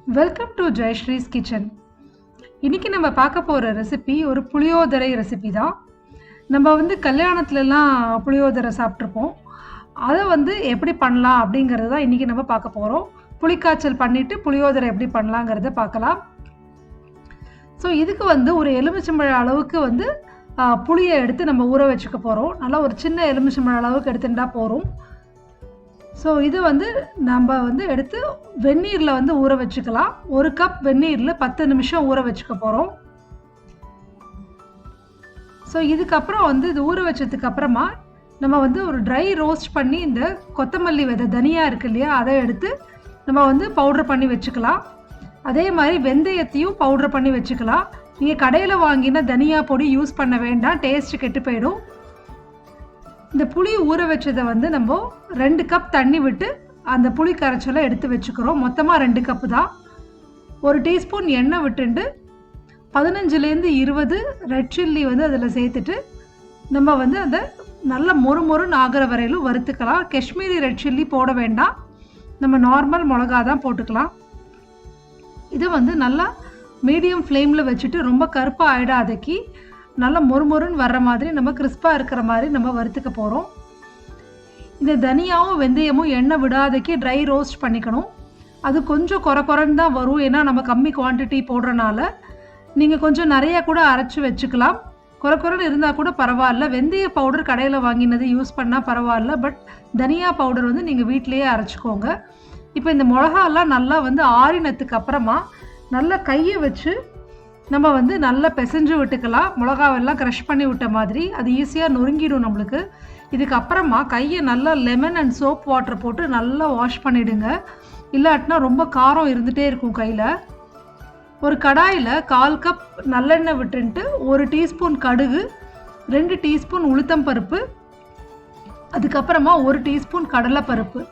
Welcome to Jayasree's kitchen. இன்றைக்கி நம்ம பார்க்க போகிற ரெசிபி ஒரு புளியோதரை ரெசிபி தான். நம்ம கல்யாணத்துலலாம் புளியோதரை சாப்பிட்ருப்போம். அதை எப்படி பண்ணலாம் அப்படிங்கிறது தான் இன்றைக்கி நம்ம பார்க்க போகிறோம். புளிக்காய்ச்சல் பண்ணிவிட்டு புளியோதரை எப்படி பண்ணலாங்கிறத பார்க்கலாம். ஸோ இதுக்கு ஒரு எலுமிச்சம்பழம் அளவுக்கு புளியை எடுத்து நம்ம ஊற வச்சுக்க போகிறோம். நல்லா ஒரு சின்ன எலுமிச்சம்பழம் அளவுக்கு எடுத்துட்டா போகிறோம். ஸோ இது நம்ம எடுத்து வெந்நீரில் ஊற வச்சுக்கலாம். ஒரு கப் வெந்நீரில் 10 நிமிஷம் ஊற வச்சுக்க போகிறோம். ஸோ இதுக்கப்புறம் இது ஊற வச்சதுக்கப்புறமா நம்ம ஒரு ட்ரை ரோஸ்ட் பண்ணி இந்த கொத்தமல்லி விதை தனியா இருக்கு இல்லையா, அதை எடுத்து நம்ம பவுடர் பண்ணி வச்சுக்கலாம். அதே மாதிரி வெந்தயத்தையும் பவுடர் பண்ணி வச்சுக்கலாம். நீங்கள் கடையில் வாங்கின தனியா பொடி யூஸ் பண்ண வேண்டாம், டேஸ்ட்டு கெட்டு போயிடும். இந்த புளி ஊற வச்சதை நம்ம 2 கப் தண்ணி விட்டு அந்த புளி கரைச்சலை எடுத்து வச்சுக்கிறோம். மொத்தமாக 2 கப்பு தான். 1 டீஸ்பூன் எண்ணெய் விட்டுண்டு 15லேருந்து 20 ரெட் சில்லி அதில் சேர்த்துட்டு நம்ம அதை நல்லா மொறுமொறுன்னு ஆகிற வரையிலும் வறுத்துக்கலாம். காஷ்மீரி ரெட் சில்லி போட வேண்டாம், நம்ம நார்மல் மிளகா தான் போட்டுக்கலாம். இது நல்லா மீடியம் ஃப்ளேமில் வச்சுட்டு ரொம்ப கருப்பாக ஆகிடாதக்கி நல்லா மொறுமொறுன்னு வர்ற மாதிரி நம்ம கிறிஸ்பாக இருக்கிற மாதிரி நம்ம வறுத்துக்க போகிறோம். இந்த தனியாவும் வெந்தயமும் எண்ணெய் விடாதக்கி ட்ரை ரோஸ்ட் பண்ணிக்கணும். அது கொஞ்சம் குறைன்னு தான் வரும், ஏன்னா நம்ம கம்மி குவான்டிட்டி போடுறனால. நீங்கள் கொஞ்சம் நிறையா கூட அரைச்சி வச்சுக்கலாம். குறைன்னு இருந்தால் கூட பரவாயில்ல. வெந்தய பவுடர் கடையில் வாங்கினது யூஸ் பண்ணால் பரவாயில்ல, பட் தனியா பவுடர் நீங்கள் வீட்டிலையே அரைச்சிக்கோங்க. இப்போ இந்த மிளகாலாம் நல்லா ஆறினத்துக்கு அப்புறமா நல்லா கையை வச்சு நம்ம நல்லா பிசைஞ்சு விட்டுக்கலாம். மிளகாவெல்லாம் க்ரஷ் பண்ணி விட்ட மாதிரி அது ஈஸியாக நொறுங்கிடும் நம்மளுக்கு. இதுக்கப்புறமா கையை நல்லா லெமன் அண்ட் சோப் வாட்டர் போட்டு நல்லா வாஷ் பண்ணிவிடுங்க, இல்லாட்டினா ரொம்ப காரம் இருந்துகிட்டே இருக்கும் கையில். ஒரு கடாயில் 1/4 கப் நல்லெண்ணெய் விட்டுன்ட்டு 1 டீஸ்பூன் கடுகு, 2 டீஸ்பூன் உளுத்தம் பருப்பு, அதுக்கப்புறமா 1 டீஸ்பூன் கடலைப்பருப்பு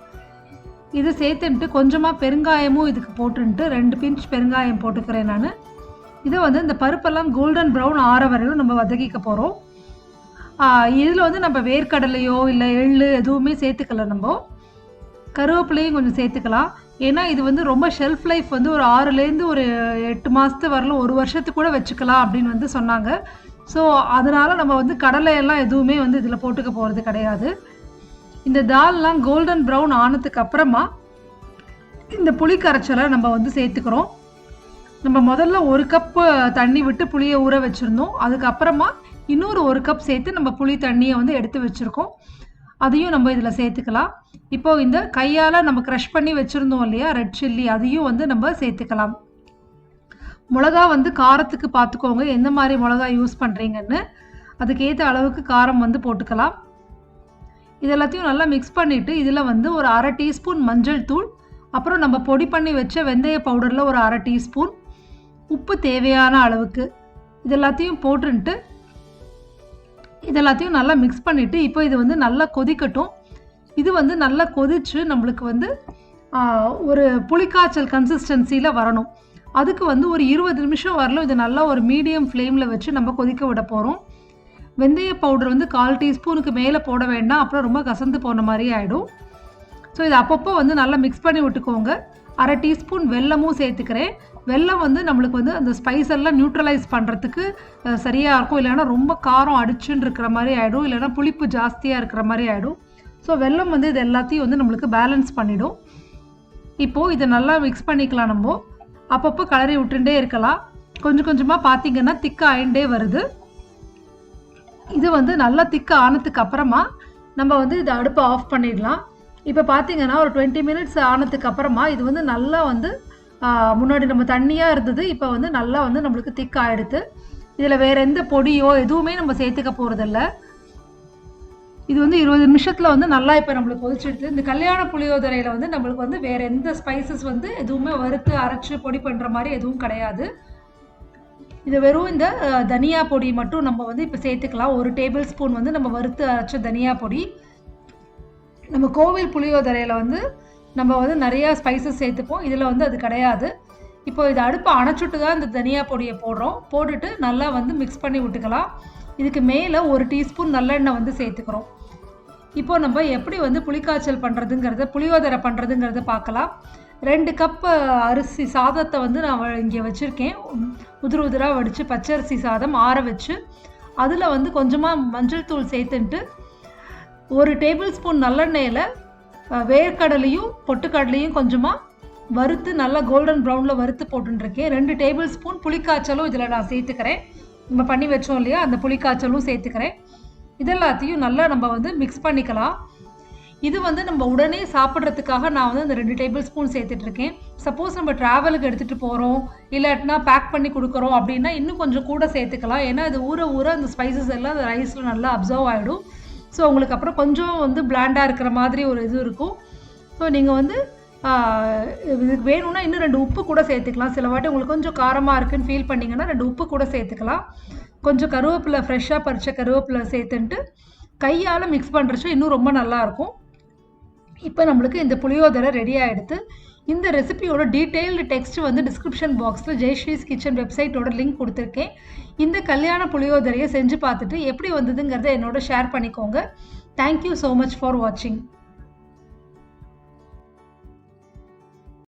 இது சேர்த்துன்ட்டு கொஞ்சமாக பெருங்காயமும் இதுக்கு போட்டுன்ட்டு 2 பிஞ்ச் பெருங்காயம் போட்டுக்கிறேன் நான். இதை இந்த பருப்பெல்லாம் கோல்டன் ப்ரௌன் ஆற வரையிலும் நம்ம வதக்கிக்க போகிறோம். இதில் நம்ம வேர்க்கடலையோ இல்லை எள்ளு எதுவுமே சேர்த்துக்கல. நம்ம கருவேப்பிலையும் கொஞ்சம் சேர்த்துக்கலாம். ஏன்னா இது ரொம்ப ஷெல்ஃப் லைஃப் ஒரு 6லேருந்து ஒரு 8 மாதத்து வரலும் 1 வருஷத்துக்கு கூட வச்சுக்கலாம் அப்படின்னு சொன்னாங்க. ஸோ அதனால் நம்ம கடலையெல்லாம் எதுவுமே இதில் போட்டுக்க போகிறது கிடையாது. இந்த தால்லாம் கோல்டன் ப்ரௌன் ஆனதுக்கு அப்புறமா இந்த புளி கரைச்சலை நம்ம சேர்த்துக்கிறோம். நம்ம முதல்ல 1 கப்பு தண்ணி விட்டு புளியை ஊற வச்சுருந்தோம். அதுக்கப்புறமா இன்னொரு 1 கப் சேர்த்து நம்ம புளி தண்ணியை எடுத்து வச்சுருக்கோம். அதையும் நம்ம இதில் சேர்த்துக்கலாம். இப்போது இந்த கையால் நம்ம க்ரஷ் பண்ணி வச்சுருந்தோம் இல்லையா ரெட் சில்லி, அதையும் நம்ம சேர்த்துக்கலாம். மிளகா காரத்துக்கு பார்த்துக்கோங்க, எந்த மாதிரி மிளகா யூஸ் பண்ணுறீங்கன்னு. அதுக்கேற்ற அளவுக்கு காரம் போட்டுக்கலாம். இதெல்லாத்தையும் நல்லா மிக்ஸ் பண்ணிவிட்டு இதில் ஒரு 1/2 டீஸ்பூன் மஞ்சள் தூள், அப்புறம் நம்ம பொடி பண்ணி வச்ச வெந்தய பவுடரில் ஒரு 1/2 டீஸ்பூன், உப்பு தேவையான அளவுக்கு இதெல்லாத்தையும் போட்டுன்ட்டு இதெல்லாத்தையும் நல்லா மிக்ஸ் பண்ணிவிட்டு இப்போ இது நல்லா கொதிக்கட்டும். இது நல்லா கொதித்து நம்மளுக்கு ஒரு புளிக்காய்ச்சல் கன்சிஸ்டன்சியில் வரணும். அதுக்கு ஒரு 20 நிமிஷம் வரலும் இது நல்லா ஒரு மீடியம் ஃப்ளேமில் வச்சு நம்ம கொதிக்க விட போகிறோம். வெந்தய பவுடர் 1/4 டீஸ்பூனுக்கு மேலே போட வேண்டாம், அப்புறம் ரொம்ப கசந்து போன மாதிரி ஆகிடும். ஸோ இது அப்பப்போ நல்லா மிக்ஸ் பண்ணி விட்டுக்கோங்க. 1/2 டீஸ்பூன் வெல்லமும் சேர்த்துக்கிறேன். வெல்லம் நம்மளுக்கு அந்த ஸ்பைஸ் எல்லாம் நியூட்ரலைஸ் பண்ணுறதுக்கு சரியாக இருக்கும். இல்லைன்னா ரொம்ப காரம் அடிச்சுன்னு இருக்கிற மாதிரி ஆகிடும், இல்லைனா புளிப்பு ஜாஸ்தியாக இருக்கிற மாதிரி ஆகிடும். ஸோ வெல்லம் இது எல்லாத்தையும் நம்மளுக்கு பேலன்ஸ் பண்ணிவிடும். இப்போது இதை நல்லா மிக்ஸ் பண்ணிக்கலாம். நம்ம அப்பப்போ கலரி விட்டுட்டே இருக்கலாம். கொஞ்சம் கொஞ்சமாக பார்த்திங்கன்னா திக்க ஆயிண்டே வருது. இது நல்லா திக்க ஆனதுக்கு அப்புறமா நம்ம இதை அடுப்பை ஆஃப் பண்ணிடலாம். இப்போ பார்த்தீங்கன்னா ஒரு 20 மினிட்ஸ் ஆனதுக்கு அப்புறமா இது நல்லா முன்னாடி நம்ம தண்ணியாக இருந்தது, இப்போ நல்லா நம்மளுக்கு திக் ஆகிடுது. இதில் வேறு எந்த பொடியோ எதுவுமே நம்ம சேர்த்துக்க போகிறதில்ல. இது 20 நிமிஷத்தில் நல்லா இப்போ நம்மளுக்கு கொதிச்சிடுது. இந்த கல்யாண புளியோதரையில் நம்மளுக்கு வேறு எந்த ஸ்பைசஸ் எதுவுமே வறுத்து அரைச்சி பொடி பண்ணுற மாதிரி எதுவும் கிடையாது. இது வெறும் இந்த தனியா பொடி மட்டும் நம்ம இப்போ சேர்த்துக்கலாம். 1 டேபிள் ஸ்பூன் நம்ம வறுத்து அரைச்ச தனியா பொடி. நம்ம கோவில் புளியோதரையில் நம்ம நிறையா ஸ்பைசஸ் சேர்த்துப்போம், இதில் அது கிடையாது. இப்போ இதை அடுப்பை அணைச்சிட்டு தான் இந்த தனியா பொடியை போடுறோம். போட்டுட்டு நல்லா மிக்ஸ் பண்ணி விட்டுக்கலாம். இதுக்கு மேலே 1 டீஸ்பூன் நல்லெண்ணெய் சேர்த்துக்கிறோம். இப்போ நம்ம எப்படி புளிக்காய்ச்சல் பண்ணுறதுங்கிறத புளியோதரை பண்ணுறதுங்கிறத பார்க்கலாம். 2 கப் அரிசி சாதத்தை வந்து நான் இங்கே வச்சுருக்கேன். உதிராக வடித்து பச்சரிசி சாதம் ஆற வச்சு அதில் வந்து கொஞ்சமாக மஞ்சள் தூள் சேர்த்துன்ட்டு 1 டேபிள் ஸ்பூன் நல்லெண்ணெயில் வேர்க்கடலையும் பொட்டுக்கடலையும் கொஞ்சமாக வறுத்து நல்லா கோல்டன் ப்ரௌனில் வறுத்து போட்டுருக்கேன். 2 டேபிள் ஸ்பூன் புளிக்காய்ச்சலும் இதில் நான் சேர்த்துக்கிறேன். நம்ம பண்ணி வச்சோம் இல்லையா, அந்த புளிக்காய்ச்சலும் சேர்த்துக்கிறேன். இதெல்லாத்தையும் நல்லா நம்ம வந்து மிக்ஸ் பண்ணிக்கலாம். இது வந்து நம்ம உடனே சாப்பிட்றதுக்காக நான் வந்து அந்த 2 டேபிள் ஸ்பூன் சேர்த்துட்ருக்கேன். சப்போஸ் நம்ம ட்ராவலுக்கு எடுத்துகிட்டு போகிறோம் இல்லாட்டினா பேக் பண்ணி கொடுக்குறோம் அப்படின்னா இன்னும் கொஞ்சம் கூட சேர்த்துக்கலாம். ஏன்னா இது ஊற அந்த ஸ்பைசஸ் எல்லாம் அந்த ரைஸில் நல்லா அப்சர்வ் ஆகிடும். ஸோ உங்களுக்கு அப்புறம் கொஞ்சம் வந்து பிளாண்டாக இருக்கிற மாதிரி ஒரு இது இருக்கும். ஸோ நீங்கள் வந்து இதுக்கு வேணும்னா இன்னும் 2 உப்பு கூட சேர்த்துக்கலாம். சில வாட்டி உங்களுக்கு கொஞ்சம் காரமாக இருக்குன்னு ஃபீல் பண்ணிங்கன்னா 2 உப்பு கூட சேர்த்துக்கலாம். கொஞ்சம் கருவேப்பிலை, ஃப்ரெஷ்ஷாக பறித்த கருவேப்பிலை சேர்த்துன்ட்டு கையால் மிக்ஸ் பண்ணுறச்சோ இன்னும் ரொம்ப நல்லாயிருக்கும். இப்போ நம்மளுக்கு இந்த புளியோதரை ரெடி ஆகிடுது. இந்த ரெசிபியோட டீட்டெயில்டு டெக்ஸ்ட் வந்து டிஸ்கிரிப்ஷன் பாக்ஸில் ஜெயஸ்ரீஸ் கிச்சன் வெப்சைட்டோட லிங்க் கொடுத்துருக்கேன். இந்த கல்யாண புளியோதரையை செஞ்சு பார்த்துட்டு எப்படி வந்ததுங்கிறத என்னோட ஷேர் பண்ணிக்கோங்க. தேங்க்யூ ஸோ மச் ஃபார் வாட்சிங்.